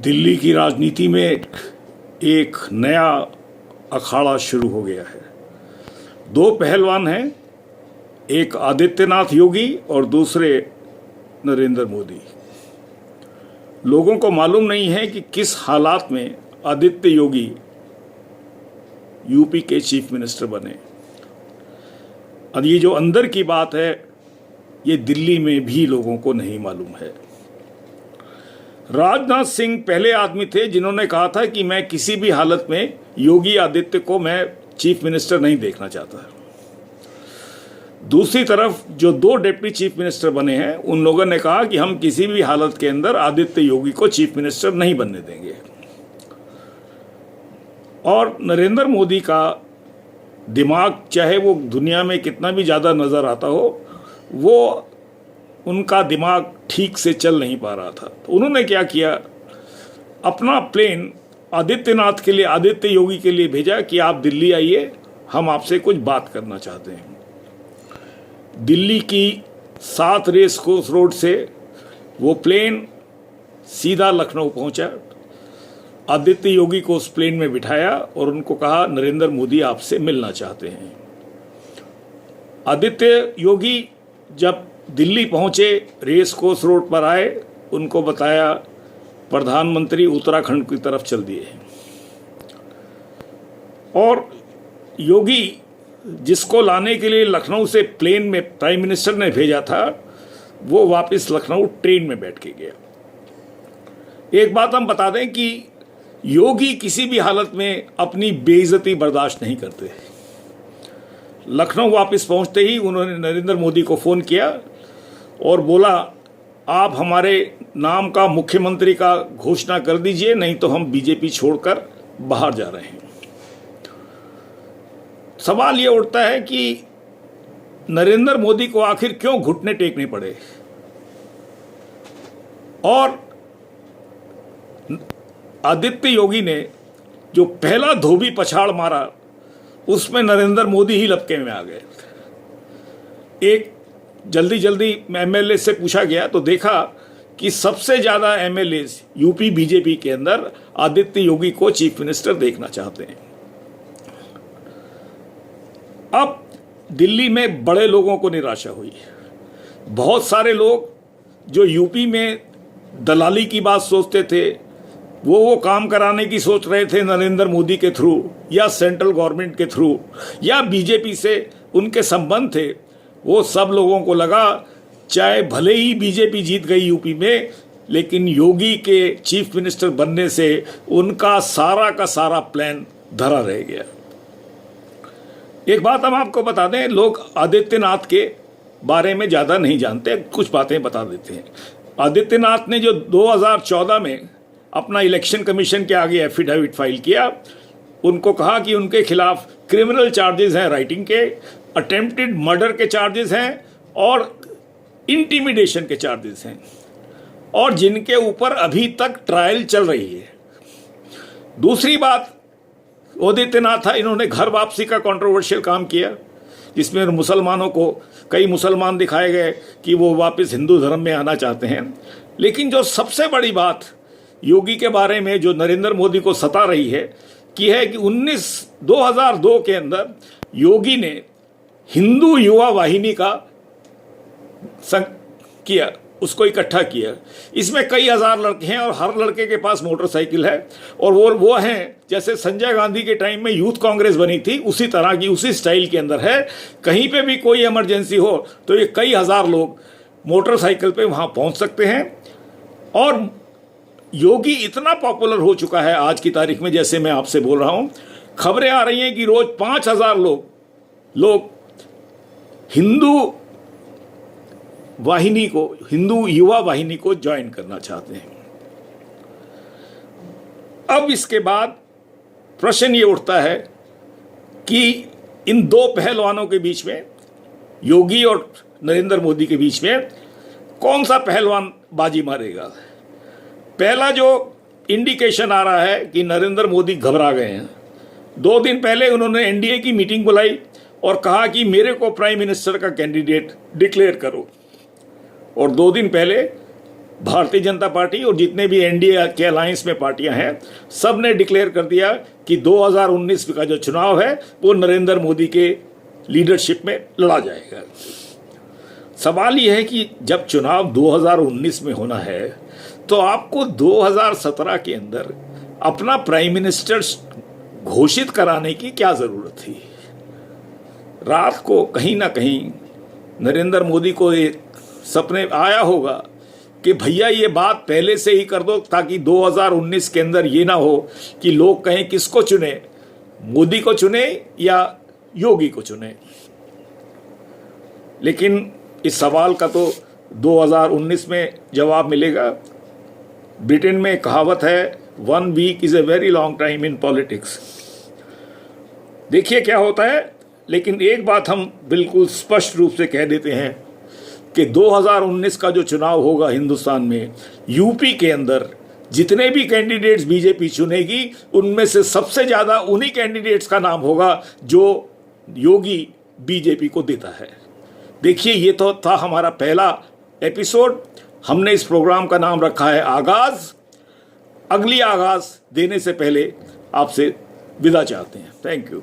दिल्ली की राजनीति में एक नया अखाड़ा शुरू हो गया है। दो पहलवान हैं, एक आदित्यनाथ योगी और दूसरे नरेंद्र मोदी। लोगों को मालूम नहीं है कि किस हालात में आदित्य योगी यूपी के चीफ मिनिस्टर बने। और ये जो अंदर की बात है, ये दिल्ली में भी लोगों को नहीं मालूम है। राजनाथ सिंह पहले आदमी थे जिन्होंने कहा था कि मैं किसी भी हालत में योगी आदित्य को मैं चीफ मिनिस्टर नहीं देखना चाहता। दूसरी तरफ जो दो डिप्टी चीफ मिनिस्टर बने हैं, उन लोगों ने कहा कि हम किसी भी हालत के अंदर आदित्य योगी को चीफ मिनिस्टर नहीं बनने देंगे। और नरेंद्र मोदी का दिमाग, चाहे वो दुनिया में कितना भी ज़्यादा नज़र आता हो, वो उनका दिमाग ठीक से चल नहीं पा रहा था। तो उन्होंने क्या किया, अपना प्लेन आदित्यनाथ के लिए, आदित्य योगी के लिए भेजा कि आप दिल्ली आइए, हम आपसे कुछ बात करना चाहते हैं। दिल्ली की 7 रेस कोर्स रोड से वो प्लेन सीधा लखनऊ पहुंचा। आदित्य योगी को उस प्लेन में बिठाया और उनको कहा, नरेंद्र मोदी आपसे मिलना चाहते हैं। आदित्य योगी जब दिल्ली पहुंचे, रेस कोर्स रोड पर आए, उनको बताया प्रधानमंत्री उत्तराखंड की तरफ चल दिए हैं। और योगी, जिसको लाने के लिए लखनऊ से प्लेन में प्राइम मिनिस्टर ने भेजा था, वो वापस लखनऊ ट्रेन में बैठ के गया। एक बात हम बता दें कि योगी किसी भी हालत में अपनी बेइज्जती बर्दाश्त नहीं करते। लखनऊ वापस पहुंचते ही उन्होंने नरेंद्र मोदी को फ़ोन किया और बोला, आप हमारे नाम का मुख्यमंत्री का घोषणा कर दीजिए, नहीं तो हम बीजेपी छोड़कर बाहर जा रहे हैं। सवाल ये उठता है कि नरेंद्र मोदी को आखिर क्यों घुटने टेकने पड़े। और आदित्य योगी ने जो पहला धोबी पछाड़ मारा, उसमें नरेंद्र मोदी ही लपके में आ गए। एक जल्दी एमएलए से पूछा गया तो देखा कि सबसे ज़्यादा एमएलए यूपी बीजेपी के अंदर आदित्य योगी को चीफ मिनिस्टर देखना चाहते हैं। अब दिल्ली में बड़े लोगों को निराशा हुई। बहुत सारे लोग जो यूपी में दलाली की बात सोचते थे, वो काम कराने की सोच रहे थे नरेंद्र मोदी के थ्रू या सेंट्रल गवर्नमेंट के थ्रू या बीजेपी से उनके संबंध थे, वो सब लोगों को लगा चाहे भले ही बीजेपी जीत गई यूपी में, लेकिन योगी के चीफ मिनिस्टर बनने से उनका सारा का सारा प्लान धरा रह गया। एक बात हम आपको बता दें, लोग आदित्यनाथ के बारे में ज़्यादा नहीं जानते, कुछ बातें बता देते हैं। आदित्यनाथ ने जो 2014 में अपना इलेक्शन कमीशन के आगे एफिडेविट फाइल किया, उनको कहा कि उनके खिलाफ क्रिमिनल चार्जेस हैं, राइटिंग के, अटेम्प्टेड मर्डर के चार्जेस हैं और इंटिमिडेशन के चार्जेस हैं, और जिनके ऊपर अभी तक ट्रायल चल रही है। दूसरी बात, आदित्यनाथ था, इन्होंने घर वापसी का कंट्रोवर्शियल काम किया, जिसमें मुसलमानों को, कई मुसलमान दिखाए गए कि वो वापस हिंदू धर्म में आना चाहते हैं। लेकिन जो सबसे बड़ी बात योगी के बारे में जो नरेंद्र मोदी को सता रही है कि 2002 के अंदर योगी ने हिंदू युवा वाहिनी का किया, उसको इकट्ठा किया। इसमें कई हजार लड़के हैं और हर लड़के के पास मोटरसाइकिल है, और वो हैं जैसे संजय गांधी के टाइम में यूथ कांग्रेस बनी थी, उसी तरह की, उसी स्टाइल के अंदर है। कहीं पे भी कोई इमरजेंसी हो तो ये कई हजार लोग मोटरसाइकिल पे वहां पहुंच सकते हैं। और योगी इतना पॉपुलर हो चुका है आज की तारीख में, जैसे मैं आपसे बोल रहा हूं, खबरें आ रही हैं कि रोज 5000 लोग हिंदू वाहिनी को, हिंदू युवा वाहिनी को ज्वाइन करना चाहते हैं। अब इसके बाद प्रश्न ये उठता है कि इन दो पहलवानों के बीच में, योगी और नरेंद्र मोदी के बीच में, कौन सा पहलवान बाजी मारेगा। पहला जो इंडिकेशन आ रहा है कि नरेंद्र मोदी घबरा गए हैं। 2 दिन पहले उन्होंने एनडीए की मीटिंग बुलाई और कहा कि मेरे को प्राइम मिनिस्टर का कैंडिडेट डिक्लेयर करो। और 2 दिन पहले भारतीय जनता पार्टी और जितने भी एनडीए के अलायंस में पार्टियां हैं, सब ने डिक्लेयर कर दिया कि 2019 का जो चुनाव है वो नरेंद्र मोदी के लीडरशिप में लड़ा जाएगा। सवाल यह है कि जब चुनाव 2019 में होना है तो आपको 2017 के अंदर अपना प्राइम मिनिस्टर घोषित कराने की क्या जरूरत थी? रात को कहीं ना कहीं नरेंद्र मोदी को एक सपने आया होगा कि भैया ये बात पहले से ही कर दो ताकि 2019 के अंदर ये ना हो कि लोग कहें किसको चुने, मोदी को चुने या योगी को चुने। लेकिन इस सवाल का तो 2019 में जवाब मिलेगा। ब्रिटेन में कहावत है, 1 week is a very long time in politics. देखिए क्या होता है, लेकिन एक बात हम बिल्कुल स्पष्ट रूप से कह देते हैं कि 2019 का जो चुनाव होगा हिंदुस्तान में, यूपी के अंदर जितने भी कैंडिडेट्स बीजेपी चुनेगी उनमें से सबसे ज़्यादा उन्हीं कैंडिडेट्स का नाम होगा जो योगी बीजेपी को देता है। देखिए, ये तो था हमारा पहला एपिसोड। हमने इस प्रोग्राम का नाम रखा है आगाज़। अगली आगाज़ देने से पहले आपसे विदा चाहते हैं। Thank you.